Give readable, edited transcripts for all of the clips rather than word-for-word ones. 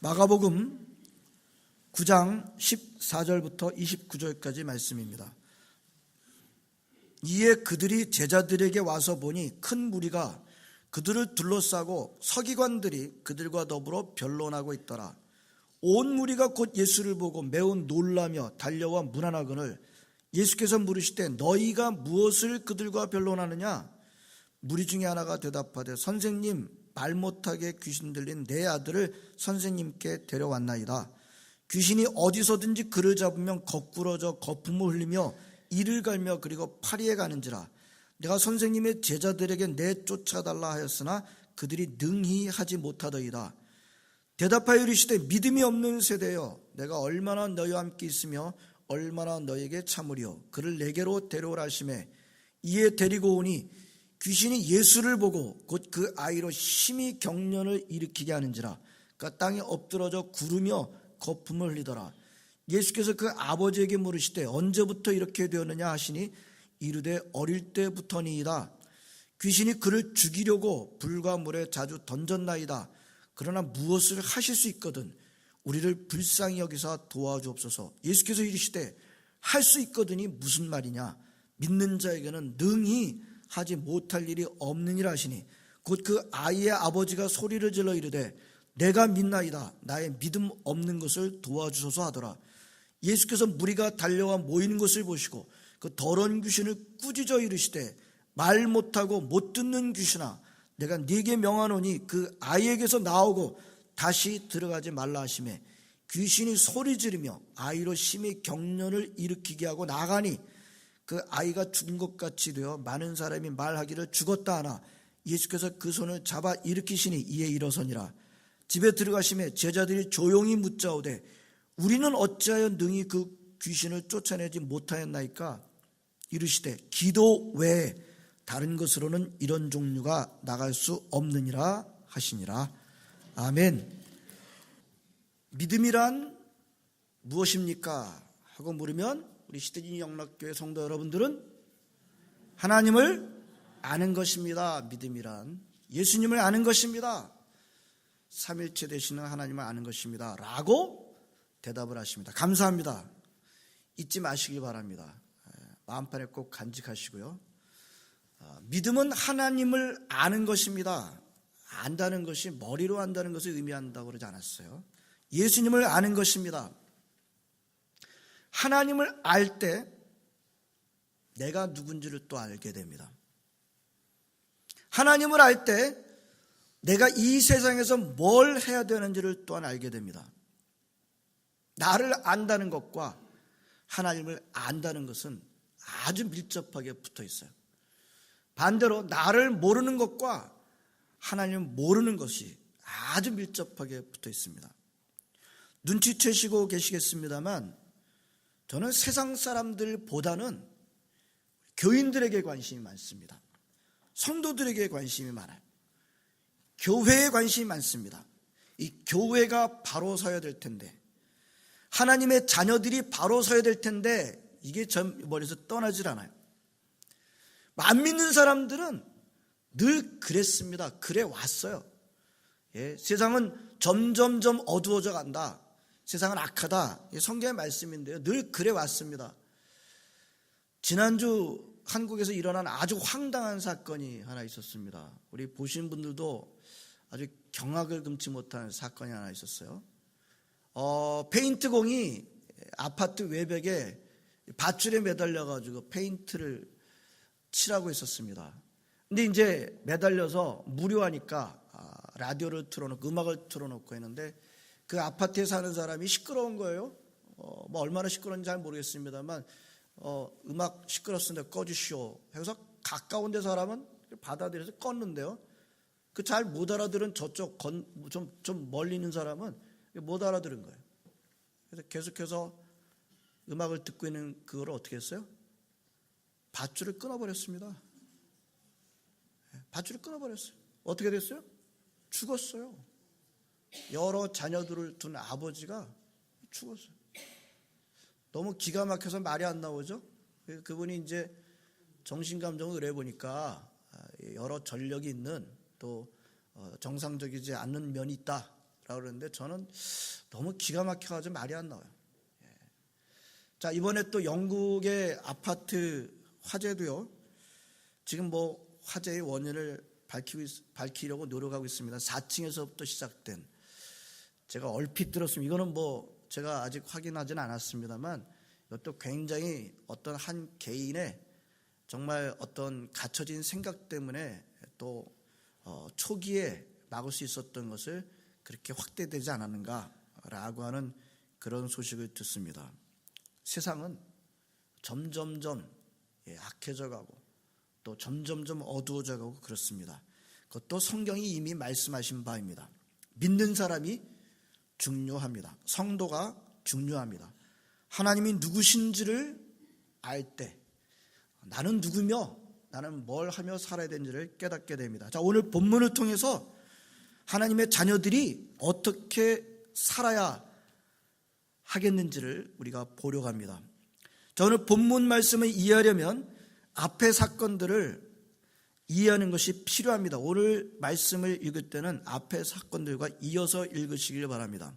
마가복음 9장 14절부터 29절까지 말씀입니다. 이에 그들이 제자들에게 와서 보니 큰 무리가 그들을 둘러싸고 서기관들이 그들과 더불어 변론하고 있더라. 온 무리가 곧 예수를 보고 매우 놀라며 달려와 문안하거늘 예수께서 물으시되 너희가 무엇을 그들과 변론하느냐? 무리 중에 하나가 대답하되 선생님, 말 못하게 귀신 들린 내 아들을 선생님께 데려왔나이다. 귀신이 어디서든지 그를 잡으면 거꾸러져 거품을 흘리며 이를 갈며 그리고 파리에 가는지라. 내가 선생님의 제자들에게 내쫓아달라 하였으나 그들이 능히 하지 못하더이다. 대답하여 이르시되 믿음이 없는 세대여, 내가 얼마나 너희와 함께 있으며 얼마나 너희에게 참으리요. 그를 내게로 데려오라 하시매 이에 데리고 오니 귀신이 예수를 보고 곧 그 아이로 심히 경련을 일으키게 하는지라. 그가 땅에 엎드러져 구르며 거품을 흘리더라. 예수께서 그 아버지에게 물으시되 언제부터 이렇게 되었느냐 하시니 이르되 어릴 때부터니이다. 귀신이 그를 죽이려고 불과 물에 자주 던졌나이다. 그러나 무엇을 하실 수 있거든 우리를 불쌍히 여기사 도와주옵소서. 예수께서 이르시되 할 수 있거든이 무슨 말이냐? 믿는 자에게는 능히 하지 못할 일이 없느니라 하시니 곧 그 아이의 아버지가 소리를 질러 이르되 내가 믿나이다. 나의 믿음 없는 것을 도와주소서 하더라. 예수께서 무리가 달려와 모이는 것을 보시고 그 더러운 귀신을 꾸짖어 이르시되 말 못하고 못 듣는 귀신아, 내가 네게 명하노니 그 아이에게서 나오고 다시 들어가지 말라 하시매 귀신이 소리 지르며 아이로 심히 경련을 일으키게 하고 나가니 그 아이가 죽은 것 같이 되어 많은 사람이 말하기를 죽었다 하나 예수께서 그 손을 잡아 일으키시니 이에 일어서니라. 집에 들어가시매 제자들이 조용히 묻자오되 우리는 어찌하여 능히 그 귀신을 쫓아내지 못하였나이까? 이르시되 기도 외에 다른 것으로는 이런 종류가 나갈 수 없느니라 하시니라. 아멘. 믿음이란 무엇입니까? 하고 물으면 우리 시드니 영락교회 성도 여러분들은 하나님을 아는 것입니다. 믿음이란 예수님을 아는 것입니다. 삼일체 되시는 하나님을 아는 것입니다 라고 대답을 하십니다. 감사합니다. 잊지 마시기 바랍니다. 마음판에 꼭 간직하시고요. 믿음은 하나님을 아는 것입니다. 안다는 것이 머리로 안다는 것을 의미한다고 그러지 않았어요. 예수님을 아는 것입니다. 하나님을 알 때 내가 누군지를 또 알게 됩니다. 하나님을 알 때 내가 이 세상에서 뭘 해야 되는지를 또한 알게 됩니다. 나를 안다는 것과 하나님을 안다는 것은 아주 밀접하게 붙어 있어요. 반대로 나를 모르는 것과 하나님을 모르는 것이 아주 밀접하게 붙어 있습니다. 눈치채시고 계시겠습니다만 저는 세상 사람들보다는 교인들에게 관심이 많습니다. 성도들에게 관심이 많아요. 교회에 관심이 많습니다. 이 교회가 바로 서야 될 텐데, 하나님의 자녀들이 바로 서야 될 텐데 이게 전 머리에서 떠나질 않아요. 안 믿는 사람들은 늘 그랬습니다. 그래 왔어요. 세상은 점점점 어두워져 간다. 세상은 악하다. 성경의 말씀인데요. 늘 그래 왔습니다. 지난주 한국에서 일어난 아주 황당한 사건이 하나 있었습니다. 우리 보신 분들도 아주 경악을 금치 못한 사건이 하나 있었어요. 페인트공이 아파트 외벽에 밧줄에 매달려가지고 페인트를 칠하고 있었습니다. 근데 이제 매달려서 무료하니까 라디오를 틀어놓고 음악을 틀어놓고 했는데 그 아파트에 사는 사람이 시끄러운 거예요. 뭐 얼마나 시끄러운지 잘 모르겠습니다만 음악 시끄럽습니다. 꺼주시오. 해서 가까운 데 사람은 받아들여서 껐는데요. 그 잘 못 알아들은 저쪽 좀 멀리 있는 사람은 못 알아들은 거예요. 그래서 계속해서 음악을 듣고 있는 그거를 어떻게 했어요? 밧줄을 끊어버렸습니다. 밧줄을 끊어버렸어요. 어떻게 됐어요? 죽었어요. 여러 자녀들을 둔 아버지가 죽었어요. 너무 기가 막혀서 말이 안 나오죠? 그분이 이제 정신감정을 의뢰해 보니까 여러 전력이 있는 또 정상적이지 않는 면이 있다. 그러는데 저는 너무 기가 막혀가지고 말이 안 나와요. 자, 이번에 또 영국의 아파트 화재도요. 지금 뭐 화재의 원인을 밝히려고 노력하고 있습니다. 4층에서부터 시작된, 제가 얼핏 들었습니다. 이거는 뭐 제가 아직 확인하지는 않았습니다만 이것도 굉장히 어떤 한 개인의 정말 어떤 갖춰진 생각 때문에 또 초기에 막을 수 있었던 것을 그렇게 확대되지 않았는가라고 하는 그런 소식을 듣습니다. 세상은 점점점 악해져 가고 또 점점점 어두워져 가고 그렇습니다. 그것도 성경이 이미 말씀하신 바입니다. 믿는 사람이 중요합니다. 성도가 중요합니다. 하나님이 누구신지를 알 때 나는 누구며 나는 뭘 하며 살아야 되는지를 깨닫게 됩니다. 자, 오늘 본문을 통해서 하나님의 자녀들이 어떻게 살아야 하겠는지를 우리가 보려고 합니다. 자, 오늘 본문 말씀을 이해하려면 앞의 사건들을 이해하는 것이 필요합니다. 오늘 말씀을 읽을 때는 앞의 사건들과 이어서 읽으시길 바랍니다.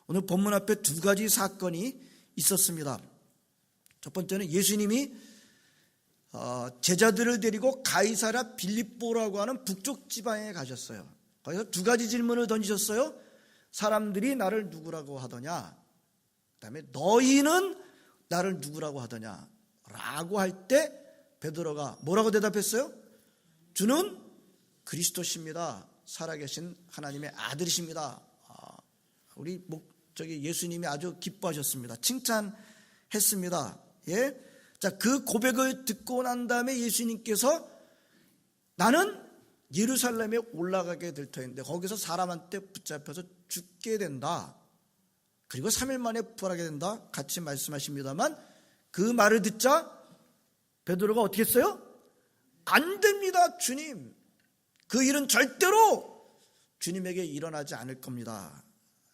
오늘 본문 앞에 두 가지 사건이 있었습니다. 첫 번째는 예수님이 제자들을 데리고 가이사랴 빌립보라고 하는 북쪽 지방에 가셨어요. 거기서 두 가지 질문을 던지셨어요. 사람들이 나를 누구라고 하더냐, 그 다음에 너희는 나를 누구라고 하더냐 라고 할 때 베드로가 뭐라고 대답했어요? 주는 그리스도십니다. 살아계신 하나님의 아들이십니다. 우리 예수님이 아주 기뻐하셨습니다. 칭찬했습니다. 예? 자, 그 고백을 듣고 난 다음에 예수님께서 나는 예루살렘에 올라가게 될 터인데 거기서 사람한테 붙잡혀서 죽게 된다. 그리고 3일 만에 부활하게 된다. 같이 말씀하십니다만 그 말을 듣자 베드로가 어떻게 했어요? 안 됩니다, 주님. 그 일은 절대로 주님에게 일어나지 않을 겁니다.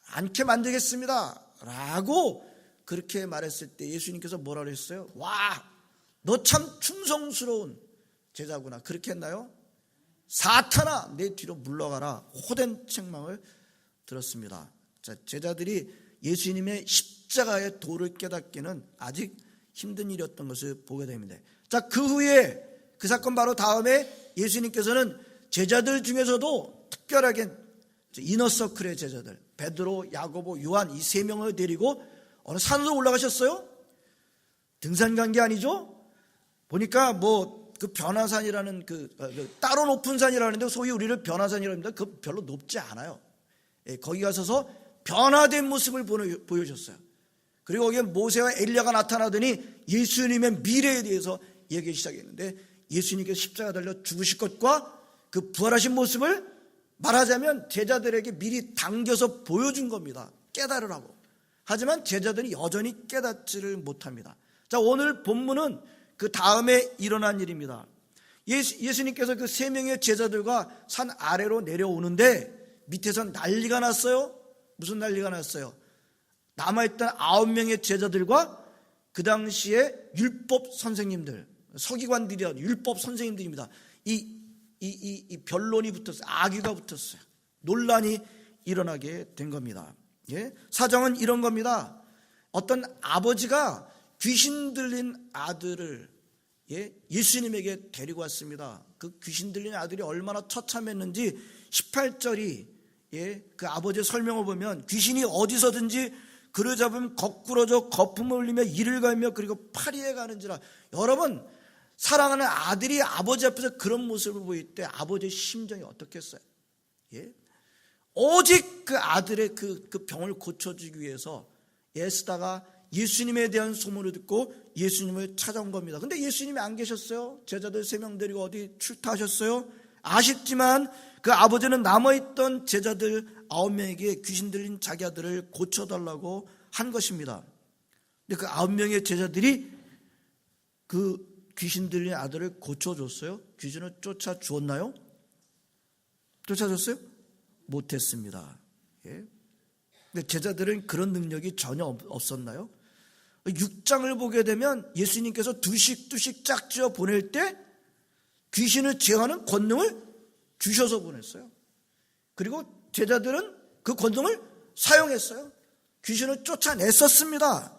않게 만들겠습니다. 라고 그렇게 말했을 때 예수님께서 뭐라고 했어요? 와, 너 참 충성스러운 제자구나. 그렇게 했나요? 사탄아, 내 뒤로 물러가라. 호된 책망을 들었습니다. 자, 제자들이 예수님의 십자가의 도를 깨닫기는 아직 힘든 일이었던 것을 보게 됩니다. 자, 그 후에 그 사건 바로 다음에 예수님께서는 제자들 중에서도 특별하게 이너서클의 제자들 베드로, 야고보, 요한 이 세 명을 데리고 어느 산으로 올라가셨어요? 등산 간 게 아니죠? 보니까 그 변화산이라는 따로 높은 산이라는데 소위 우리를 변화산이라고 합니다. 그 별로 높지 않아요. 거기 가서서 변화된 모습을 보여줬어요. 그리고 거기에 모세와 엘리야가 나타나더니 예수님의 미래에 대해서 얘기하기 시작했는데 예수님께서 십자가 달려 죽으실 것과 그 부활하신 모습을 말하자면 제자들에게 미리 당겨서 보여준 겁니다. 깨달으라고. 하지만 제자들이 여전히 깨닫지를 못합니다. 자, 오늘 본문은 그 다음에 일어난 일입니다. 예수님께서 그 세 명의 제자들과 산 아래로 내려오는데 밑에서 난리가 났어요. 무슨 난리가 났어요? 남아있던 9명의 제자들과 그 당시에 율법 선생님들, 서기관들이라 율법 선생님들입니다. 이 변론이 붙었어요. 악의가 붙었어요. 논란이 일어나게 된 겁니다. 예? 사정은 이런 겁니다. 어떤 아버지가 귀신 들린 아들을 예수님에게 데리고 왔습니다. 그 귀신 들린 아들이 얼마나 처참했는지 18절이 그 아버지의 설명을 보면 귀신이 어디서든지 그를 잡으면 거꾸러져 거품을 흘리며 이를 갈며 그리고 파리에 가는지라. 여러분, 사랑하는 아들이 아버지 앞에서 그런 모습을 보일 때 아버지의 심정이 어떻겠어요? 예? 오직 그 아들의 그 병을 고쳐주기 위해서 애쓰다가 예수님에 대한 소문을 듣고 예수님을 찾아온 겁니다. 근데 예수님이 안 계셨어요. 제자들 3명 데리고 어디 출타하셨어요? 아쉽지만 그 아버지는 남아있던 제자들 9명에게 귀신 들린 자기 아들을 고쳐달라고 한 것입니다. 근데 그 9명의 제자들이 그 귀신 들린 아들을 고쳐줬어요? 귀신을 쫓아주었나요? 쫓아줬어요? 못했습니다. 예? 근데 제자들은 그런 능력이 전혀 없었나요? 6장을 보게 되면 예수님께서 두씩 짝지어 보낼 때 귀신을 제어하는 권능을 주셔서 보냈어요. 그리고 제자들은 그 권능을 사용했어요. 귀신을 쫓아냈었습니다.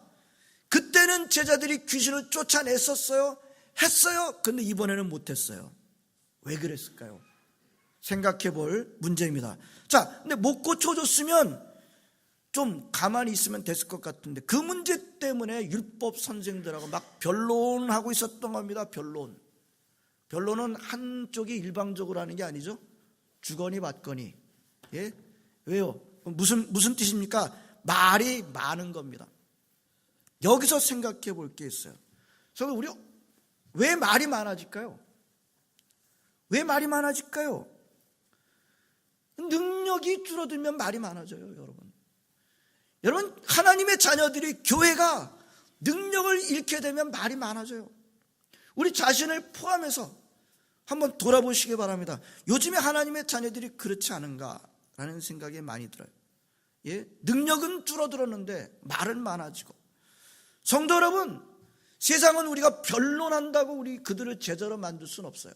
그때는 제자들이 귀신을 쫓아냈었어요. 했어요. 근데 이번에는 못했어요. 왜 그랬을까요? 생각해 볼 문제입니다. 자, 근데 못 고쳐줬으면 좀 가만히 있으면 됐을 것 같은데 그 문제 때문에 율법 선생들하고 막 변론하고 있었던 겁니다. 변론은 한쪽이 일방적으로 하는 게 아니죠. 주거니 받거니. 예? 왜요? 무슨 뜻입니까? 말이 많은 겁니다. 여기서 생각해 볼 게 있어요. 그래서 우리 왜 말이 많아질까요? 왜 말이 많아질까요? 능력이 줄어들면 말이 많아져요, 여러분. 여러분, 하나님의 자녀들이 교회가 능력을 잃게 되면 말이 많아져요. 우리 자신을 포함해서 한번 돌아보시기 바랍니다. 요즘에 하나님의 자녀들이 그렇지 않은가라는 생각이 많이 들어요. 예? 능력은 줄어들었는데 말은 많아지고. 성도 여러분, 세상은 우리가 변론한다고 우리 그들을 제자로 만들 수는 없어요.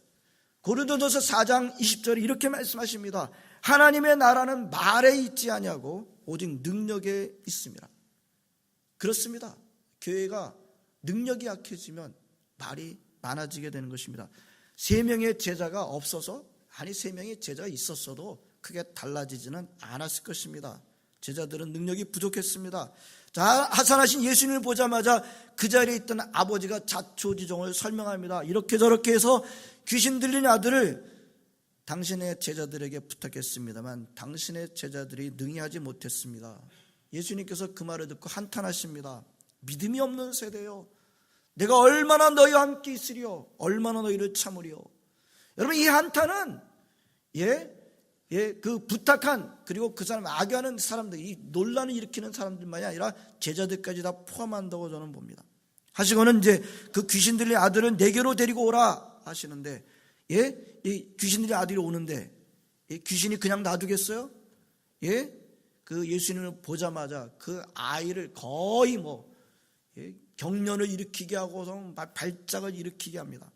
고린도전서 4장 20절에 이렇게 말씀하십니다. 하나님의 나라는 말에 있지 아니하고 오직 능력에 있습니다. 그렇습니다. 교회가 능력이 약해지면 말이 많아지게 되는 것입니다. 3명의 제자가 없어서, 아니 3명의 제자가 있었어도 크게 달라지지는 않았을 것입니다. 제자들은 능력이 부족했습니다. 자, 하산하신 예수님을 보자마자 그 자리에 있던 아버지가 자초지종을 설명합니다. 이렇게 저렇게 해서 귀신 들린 아들을 당신의 제자들에게 부탁했습니다만 당신의 제자들이 능히하지 못했습니다. 예수님께서 그 말을 듣고 한탄하십니다. 믿음이 없는 세대요. 내가 얼마나 너희와 함께 있으리요, 얼마나 너희를 참으리요. 여러분, 이 한탄은 그 부탁한, 그리고 그 사람 악유하는 사람들, 이 논란을 일으키는 사람들만이 아니라 제자들까지 다 포함한다고 저는 봅니다. 하시고는 이제 그 귀신 들린 아들은 내게로 데리고 오라 하시는데, 이 귀신 들린 아들이 오는데 귀신이 그냥 놔두겠어요? 그 예수님을 보자마자 그 아이를 거의 경련을 일으키게 하고서 발작을 일으키게 합니다.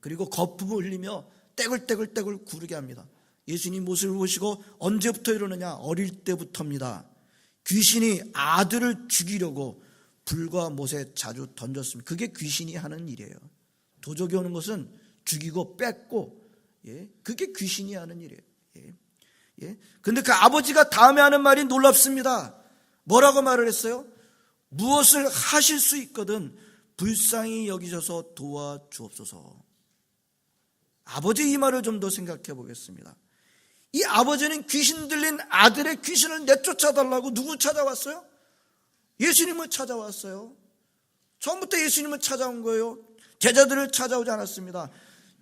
그리고 거품을 흘리며 떼굴떼굴 구르게 합니다. 예수님 모습을 보시고 언제부터 이러느냐? 어릴 때부터입니다. 귀신이 아들을 죽이려고 불과 못에 자주 던졌습니다. 그게 귀신이 하는 일이에요. 도적이 오는 것은 죽이고 뺏고, 그게 귀신이 하는 일이에요. 근데 그 아버지가 다음에 하는 말이 놀랍습니다. 뭐라고 말을 했어요? 무엇을 하실 수 있거든 불쌍히 여기셔서 도와주옵소서. 아버지 이 말을 좀 더 생각해 보겠습니다. 이 아버지는 귀신 들린 아들의 귀신을 내쫓아달라고 누구 찾아왔어요? 예수님을 찾아왔어요. 처음부터 예수님을 찾아온 거예요. 제자들을 찾아오지 않았습니다.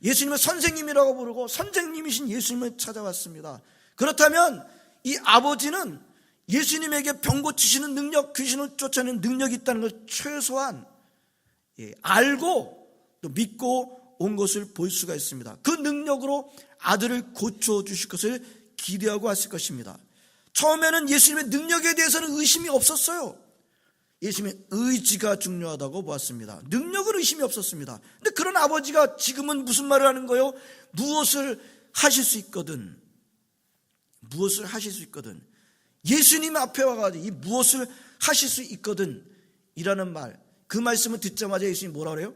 예수님을 선생님이라고 부르고 선생님이신 예수님을 찾아왔습니다. 그렇다면 이 아버지는 예수님에게 병 고치시는 능력, 귀신을 쫓아내는 능력이 있다는 걸 최소한 알고 또 믿고 온 것을 볼 수가 있습니다. 그 능력으로 아들을 고쳐주실 것을 기대하고 왔을 것입니다. 처음에는 예수님의 능력에 대해서는 의심이 없었어요. 예수님의 의지가 중요하다고 보았습니다. 능력은 의심이 없었습니다. 근데 그런 아버지가 지금은 무슨 말을 하는 거예요? 무엇을 하실 수 있거든. 무엇을 하실 수 있거든. 예수님 앞에 와가지고 이 무엇을 하실 수 있거든 이라는 말, 그 말씀을 듣자마자 예수님이 뭐라 그래요?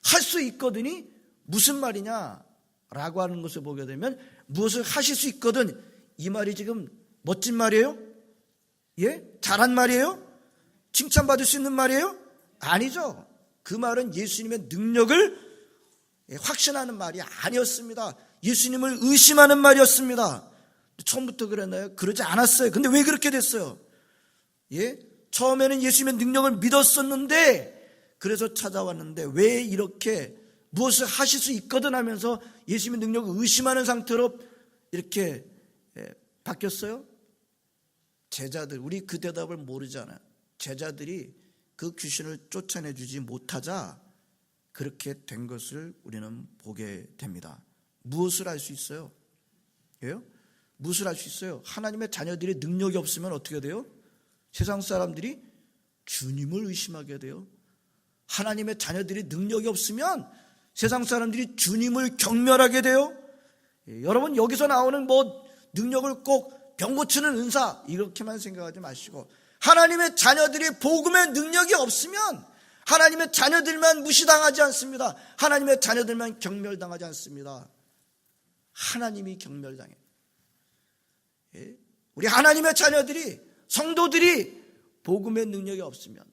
할 수 있거든이 무슨 말이냐 라고 하는 것을 보게 되면 무엇을 하실 수 있거든, 이 말이 지금 멋진 말이에요? 잘한 말이에요? 칭찬받을 수 있는 말이에요? 아니죠. 그 말은 예수님의 능력을 확신하는 말이 아니었습니다. 예수님을 의심하는 말이었습니다. 처음부터 그랬나요? 그러지 않았어요. 근데 왜 그렇게 됐어요? 처음에는 예수님의 능력을 믿었었는데, 그래서 찾아왔는데 왜 이렇게 무엇을 하실 수 있거든 하면서 예수님의 능력을 의심하는 상태로 이렇게 바뀌었어요? 제자들, 우리 그 대답을 모르잖아요. 제자들이 그 귀신을 쫓아내주지 못하자 그렇게 된 것을 우리는 보게 됩니다. 무엇을 할 수 있어요? 무엇을 할 수 있어요? 하나님의 자녀들이 능력이 없으면 어떻게 돼요? 세상 사람들이 주님을 의심하게 돼요. 하나님의 자녀들이 능력이 없으면 세상 사람들이 주님을 경멸하게 돼요. 여러분, 여기서 나오는 능력을 꼭 병 고치는 은사 이렇게만 생각하지 마시고 하나님의 자녀들이 복음의 능력이 없으면 하나님의 자녀들만 무시당하지 않습니다. 하나님의 자녀들만 경멸당하지 않습니다. 하나님이 경멸당해요. 우리 하나님의 자녀들이 성도들이 복음의 능력이 없으면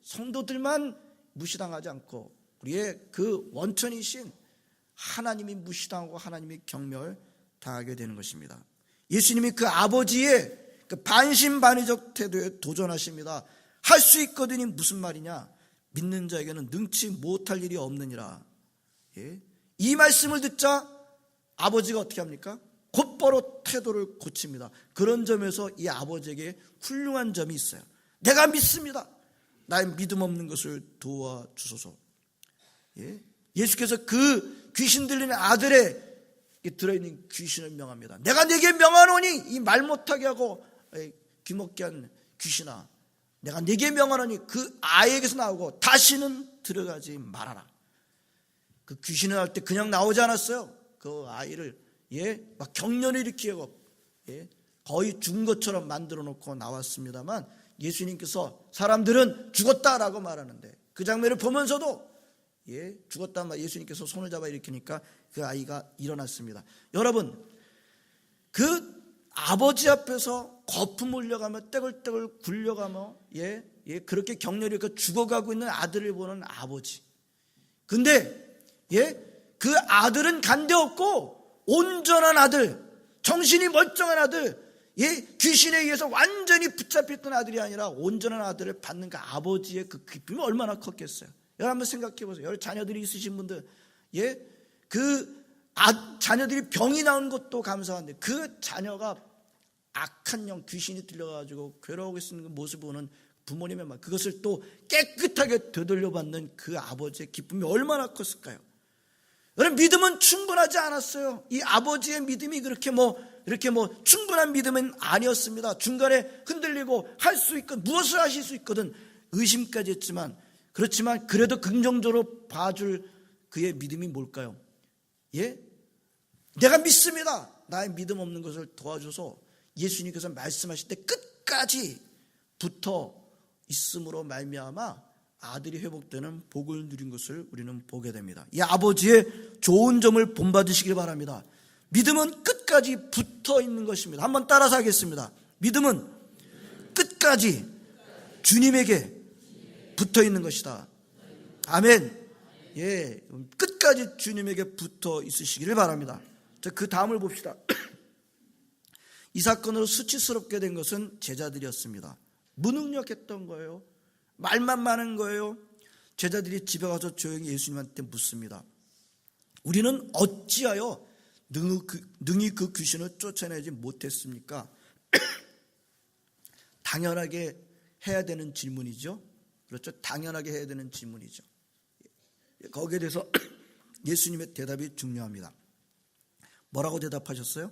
성도들만 무시당하지 않고 우리의 그 원천이신 하나님이 무시당하고 하나님이 경멸당하게 되는 것입니다. 예수님이 그 아버지의 그 반신반의적 태도에 도전하십니다. 할 수 있거든이 무슨 말이냐? 믿는 자에게는 능치 못할 일이 없느니라. 이 말씀을 듣자 아버지가 어떻게 합니까? 곧바로 태도를 고칩니다. 그런 점에서 이 아버지에게 훌륭한 점이 있어요. 내가 믿습니다. 나의 믿음 없는 것을 도와주소서. 예수께서 그 귀신 들리는 아들의 들어있는 귀신을 명합니다. 내가 네게 명하노니, 이 말 못하게 하고 귀먹게 한 귀신아, 내가 네게 명하노니 그 아이에게서 나오고 다시는 들어가지 말아라. 그 귀신을 할 때 그냥 나오지 않았어요. 그 아이를 막 경련을 일으키고 거의 죽은 것처럼 만들어 놓고 나왔습니다만, 예수님께서 사람들은 죽었다라고 말하는데 그 장면을 보면서도 죽었다 예수님께서 손을 잡아 일으키니까 그 아이가 일어났습니다. 여러분, 그 아버지 앞에서 거품 흘려가며 떼굴떼굴 굴려가며 그렇게 격렬히 죽어가고 있는 아들을 보는 아버지. 근데 그 아들은 간대없고 온전한 아들, 정신이 멀쩡한 아들, 귀신에 의해서 완전히 붙잡혔던 아들이 아니라 온전한 아들을 받는 그 아버지의 그 기쁨이 얼마나 컸겠어요. 여러분 한번 생각해 보세요. 여러분 자녀들이 있으신 분들, 자녀들이 병이 나온 것도 감사한데 그 자녀가 악한 영, 귀신이 들려가지고 괴로워하고 있는 모습을 보는 부모님의 말, 그것을 또 깨끗하게 되돌려받는 그 아버지의 기쁨이 얼마나 컸을까요? 여러분, 믿음은 충분하지 않았어요. 이 아버지의 믿음이 이렇게 충분한 믿음은 아니었습니다. 중간에 흔들리고 할 수 있거든, 무엇을 하실 수 있거든 의심까지 했지만, 그렇지만 그래도 긍정적으로 봐줄 그의 믿음이 뭘까요? 내가 믿습니다. 나의 믿음 없는 것을 도와줘서 예수님께서 말씀하실 때 끝까지 붙어 있음으로 말미암아 아들이 회복되는 복을 누린 것을 우리는 보게 됩니다. 이 아버지의 좋은 점을 본받으시길 바랍니다. 믿음은 끝까지 붙어 있는 것입니다. 한번 따라서 하겠습니다. 믿음은 끝까지 주님에게 붙어 있는 것이다. 아멘. 끝까지 주님에게 붙어 있으시기를 바랍니다. 자, 그 다음을 봅시다. 이 사건으로 수치스럽게 된 것은 제자들이었습니다. 무능력했던 거예요. 말만 많은 거예요. 제자들이 집에 가서 조용히 예수님한테 묻습니다. 우리는 어찌하여 능히 그 귀신을 쫓아내지 못했습니까? 당연하게 해야 되는 질문이죠. 그렇죠? 당연하게 해야 되는 질문이죠. 거기에 대해서 예수님의 대답이 중요합니다. 뭐라고 대답하셨어요?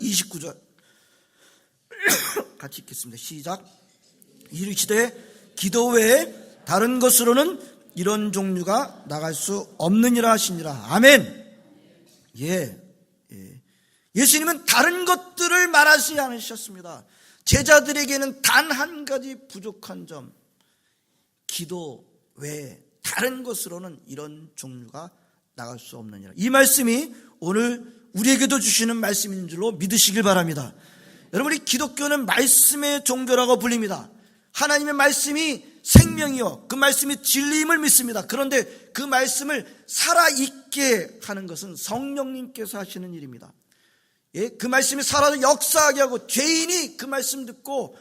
29절 같이 읽겠습니다. 시작. 이르시되 기도 외에 다른 것으로는 이런 종류가 나갈 수 없느니라 하시니라. 아멘. 예수님은 다른 것들을 말하지 않으셨습니다. 제자들에게는 단 한 가지 부족한 점, 기도 외에 다른 것으로는 이런 종류가 나갈 수 없느니라. 이 말씀이 오늘 우리에게도 주시는 말씀인 줄로 믿으시길 바랍니다. 여러분, 이 기독교는 말씀의 종교라고 불립니다. 하나님의 말씀이 생명이요, 그 말씀이 진리임을 믿습니다. 그런데 그 말씀을 살아있게 하는 것은 성령님께서 하시는 일입니다. 그 말씀이 살아서 역사하게 하고, 죄인이 그 말씀 듣고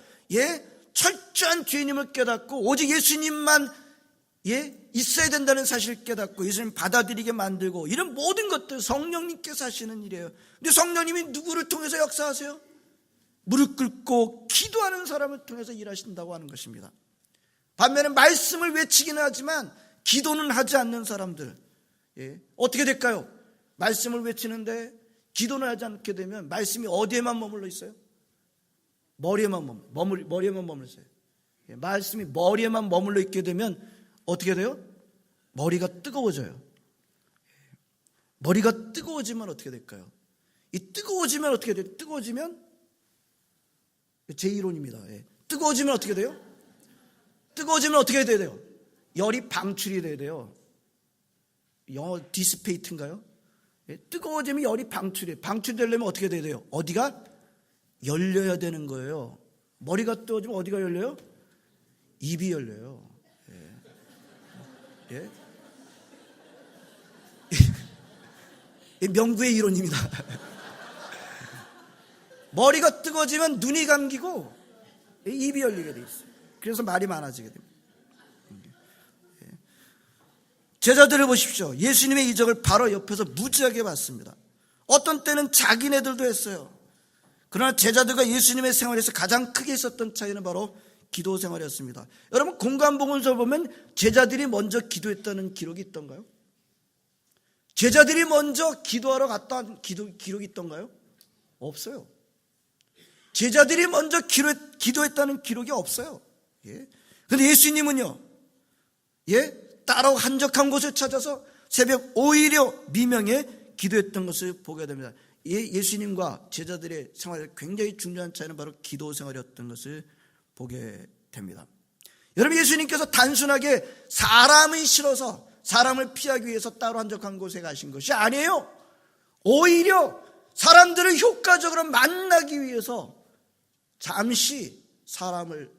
철저한 죄인임을 깨닫고 오직 예수님만 있어야 된다는 사실을 깨닫고 예수님 받아들이게 만들고, 이런 모든 것들 성령님께서 하시는 일이에요. 근데 성령님이 누구를 통해서 역사하세요? 무릎 꿇고 기도하는 사람을 통해서 일하신다고 하는 것입니다. 반면에 말씀을 외치기는 하지만 기도는 하지 않는 사람들, 어떻게 될까요? 말씀을 외치는데 기도는 하지 않게 되면 말씀이 어디에만 머물러 있어요? 머리에만 머물러 있어요. 말씀이 머리에만 머물러 있게 되면 어떻게 돼요? 머리가 뜨거워져요. 머리가 뜨거워지면 어떻게 될까요? 이 뜨거워지면 어떻게 돼요? 뜨거워지면 제 이론입니다. 뜨거워지면 어떻게 돼요? 뜨거워지면 어떻게 돼야 돼요? 열이 방출이 돼야 돼요. 영어 디스페이트인가요? 뜨거워지면 열이 방출되려면 어떻게 돼야 돼요? 어디가 열려야 되는 거예요. 머리가 뜨거워지면 어디가 열려요? 입이 열려요. 예? 명구의 이론입니다. 머리가 뜨거워지면 눈이 감기고 입이 열리게 돼 있어요. 그래서 말이 많아지게 됩니다. 제자들을 보십시오. 예수님의 이적을 바로 옆에서 무지하게 봤습니다. 어떤 때는 자기네들도 했어요. 그러나 제자들과 예수님의 생활에서 가장 크게 있었던 차이는 바로 기도 생활이었습니다. 여러분, 공관복음서 보면 제자들이 먼저 기도했다는 기록이 있던가요? 제자들이 먼저 기도하러 갔다는 기록이 있던가요? 없어요. 제자들이 먼저 기도했다는 기록이 없어요. 그런데 예수님은요, 따로 한적한 곳을 찾아서 새벽 5일여 미명에 기도했던 것을 보게 됩니다. 예수님과 제자들의 생활에 굉장히 중요한 차이는 바로 기도 생활이었던 것을 보게 됩니다. 여러분, 예수님께서 단순하게 사람이 싫어서 사람을 피하기 위해서 따로 한적한 곳에 가신 것이 아니에요. 오히려 사람들을 효과적으로 만나기 위해서 잠시 사람을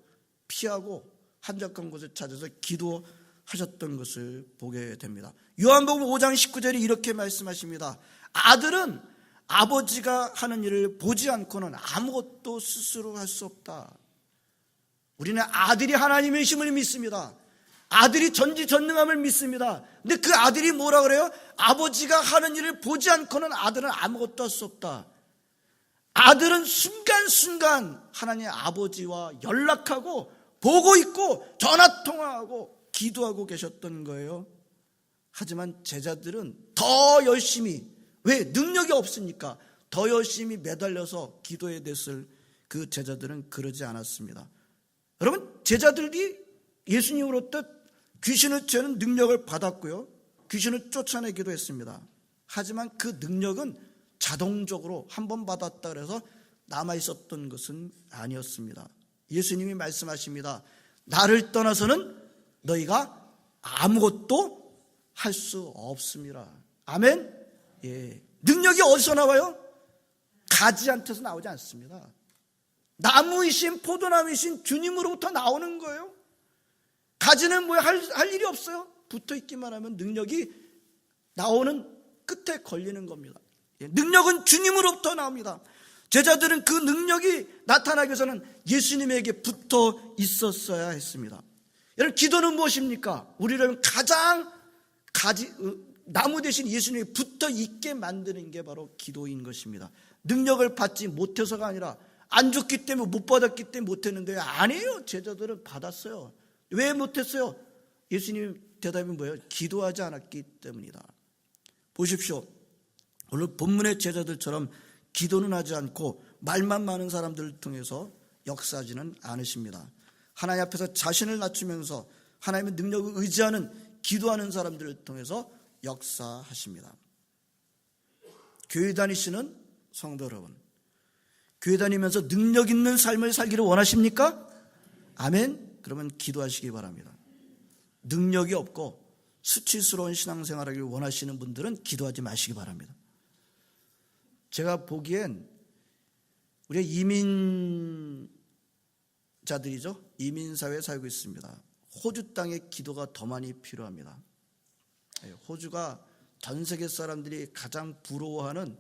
피하고 한적한 곳을 찾아서 기도하셨던 것을 보게 됩니다. 요한복음 5장 19절에 이렇게 말씀하십니다. 아들은 아버지가 하는 일을 보지 않고는 아무것도 스스로 할 수 없다. 우리는 아들이 하나님의 힘을 믿습니다. 아들이 전지전능함을 믿습니다. 근데 그 아들이 뭐라 그래요? 아버지가 하는 일을 보지 않고는 아들은 아무것도 할 수 없다. 아들은 순간순간 하나님 아버지와 연락하고 보고 있고 전화통화하고 기도하고 계셨던 거예요. 하지만 제자들은 더 열심히, 왜? 능력이 없으니까 더 열심히 매달려서 기도에 됐을 그 제자들은 그러지 않았습니다. 여러분, 제자들이 예수님으로부터 귀신을 쫓는 능력을 받았고요, 귀신을 쫓아내기도 했습니다. 하지만 그 능력은 자동적으로 한 번 받았다 그래서 남아있었던 것은 아니었습니다. 예수님이 말씀하십니다. 나를 떠나서는 너희가 아무것도 할 수 없습니다. 아멘? 능력이 어디서 나와요? 가지한테서 나오지 않습니다. 나무이신 포도나무이신 주님으로부터 나오는 거예요. 가지는 뭐 할 일이 없어요. 붙어있기만 하면 능력이 나오는 끝에 걸리는 겁니다. 능력은 주님으로부터 나옵니다. 제자들은 그 능력이 나타나기 위해서는 예수님에게 붙어 있었어야 했습니다. 여러분, 기도는 무엇입니까? 우리를 가장 나무 대신 예수님에 붙어 있게 만드는 게 바로 기도인 것입니다. 능력을 받지 못해서가 아니라 안 줬기 때문에, 못 받았기 때문에 못했는데 아니에요. 제자들은 받았어요. 왜 못했어요? 예수님 대답이 뭐예요? 기도하지 않았기 때문이다. 보십시오. 오늘 본문의 제자들처럼 기도는 하지 않고 말만 많은 사람들을 통해서 역사하지는 않으십니다. 하나님 앞에서 자신을 낮추면서 하나님의 능력을 의지하는 기도하는 사람들을 통해서 역사하십니다. 교회 다니시는 성도 여러분, 교회 다니면서 능력 있는 삶을 살기를 원하십니까? 아멘? 그러면 기도하시기 바랍니다. 능력이 없고 수치스러운 신앙생활을 원하시는 분들은 기도하지 마시기 바랍니다. 제가 보기엔 우리가 이민자들이죠. 이민사회에 살고 있습니다. 호주 땅에 기도가 더 많이 필요합니다. 호주가 전 세계 사람들이 가장 부러워하는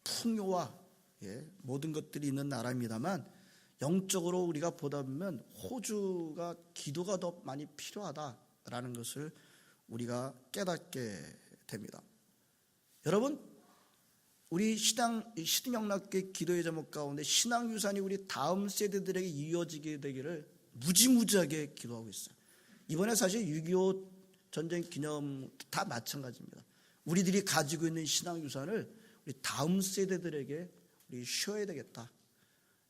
풍요와 모든 것들이 있는 나라입니다만, 영적으로 우리가 보다 보면 호주가 기도가 더 많이 필요하다라는 것을 우리가 깨닫게 됩니다. 여러분, 우리 시딩영락교회 기도의 제목 가운데 신앙유산이 우리 다음 세대들에게 이어지게 되기를 무지무지하게 기도하고 있어요. 이번에 사실 6.25 전쟁 기념 다 마찬가지입니다. 우리들이 가지고 있는 신앙유산을 우리 다음 세대들에게 우리 쉬어야 되겠다.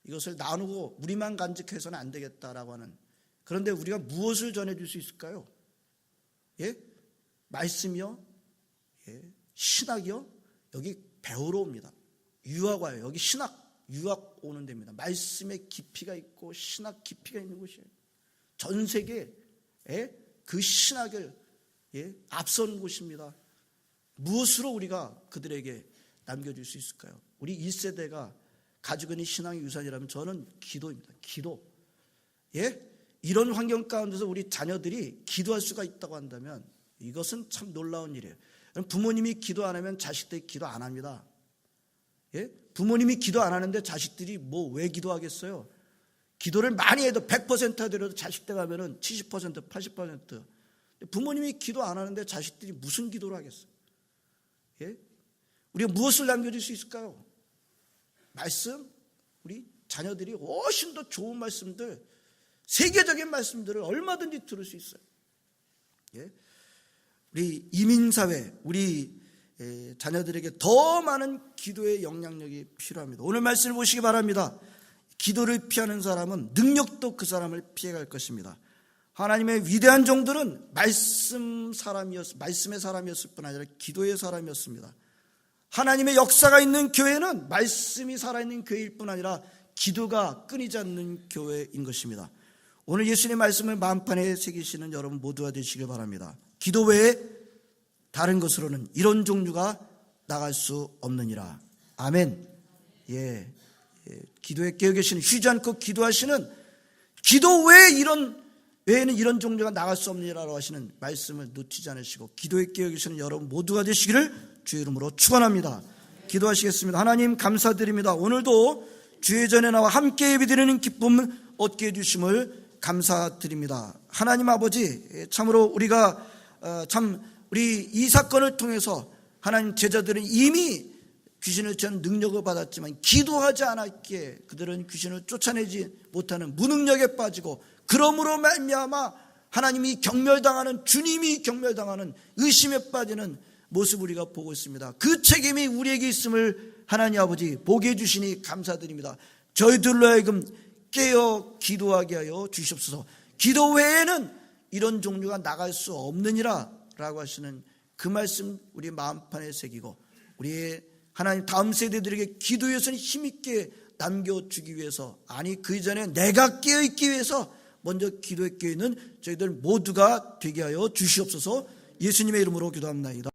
이것을 나누고 우리만 간직해서는 안 되겠다라고 하는. 그런데 우리가 무엇을 전해줄 수 있을까요? 말씀이요? 신학이요? 여기 배우러 옵니다. 유학 와요. 여기 유학 오는 데입니다. 말씀의 깊이가 있고 신학 깊이가 있는 곳이에요. 전 세계에 그 신학을 앞선 곳입니다. 무엇으로 우리가 그들에게 남겨줄 수 있을까요? 우리 1세대가 가지고 있는 신앙의 유산이라면 저는 기도입니다. 기도. 이런 환경 가운데서 우리 자녀들이 기도할 수가 있다고 한다면 이것은 참 놀라운 일이에요. 부모님이 기도 안 하면 자식들이 기도 안 합니다. 부모님이 기도 안 하는데 자식들이 왜 기도하겠어요? 기도를 많이 해도 100% 하더라도 자식들 가면은 70%, 80%. 부모님이 기도 안 하는데 자식들이 무슨 기도를 하겠어요? 우리가 무엇을 남겨줄 수 있을까요? 말씀, 우리 자녀들이 훨씬 더 좋은 말씀들, 세계적인 말씀들을 얼마든지 들을 수 있어요. 우리 이민사회, 우리 자녀들에게 더 많은 기도의 영향력이 필요합니다. 오늘 말씀을 보시기 바랍니다. 기도를 피하는 사람은 능력도 그 사람을 피해갈 것입니다. 하나님의 위대한 종들은 말씀의 사람이었을 뿐 아니라 기도의 사람이었습니다. 하나님의 역사가 있는 교회는 말씀이 살아있는 교회일 뿐 아니라 기도가 끊이지 않는 교회인 것입니다. 오늘 예수님의 말씀을 마음판에 새기시는 여러분 모두가 되시길 바랍니다. 기도 외에 다른 것으로는 이런 종류가 나갈 수 없느니라. 아멘. 기도에 깨어 계시는, 쉬지 않고 기도하시는, 기도 외에는 이런 종류가 나갈 수 없느니라고 하시는 말씀을 놓치지 않으시고 기도에 깨어 계시는 여러분 모두가 되시기를 주의 이름으로 축원합니다. 기도하시겠습니다. 하나님 감사드립니다. 오늘도 주의 전에 나와 함께 예배드리는 기쁨을 얻게 해주심을 감사드립니다. 하나님 아버지, 참으로 우리가 우리 이 사건을 통해서 하나님 제자들은 이미 귀신을 쫓는 능력을 받았지만 기도하지 않았기에 그들은 귀신을 쫓아내지 못하는 무능력에 빠지고, 그러므로 말미암아 하나님이 경멸당하는, 주님이 경멸당하는 의심에 빠지는 모습을 우리가 보고 있습니다. 그 책임이 우리에게 있음을 하나님 아버지 보게 해주시니 감사드립니다. 저희들로 하여금 깨어 기도하게 하여 주시옵소서. 기도 외에는 이런 종류가 나갈 수 없느니라 라고 하시는 그 말씀 우리 마음판에 새기고, 우리의 하나님 다음 세대들에게 기도의 손을 힘있게 남겨주기 위해서, 아니 그 이전에 내가 깨어있기 위해서 먼저 기도에 깨어있는 저희들 모두가 되게 하여 주시옵소서. 예수님의 이름으로 기도합니다.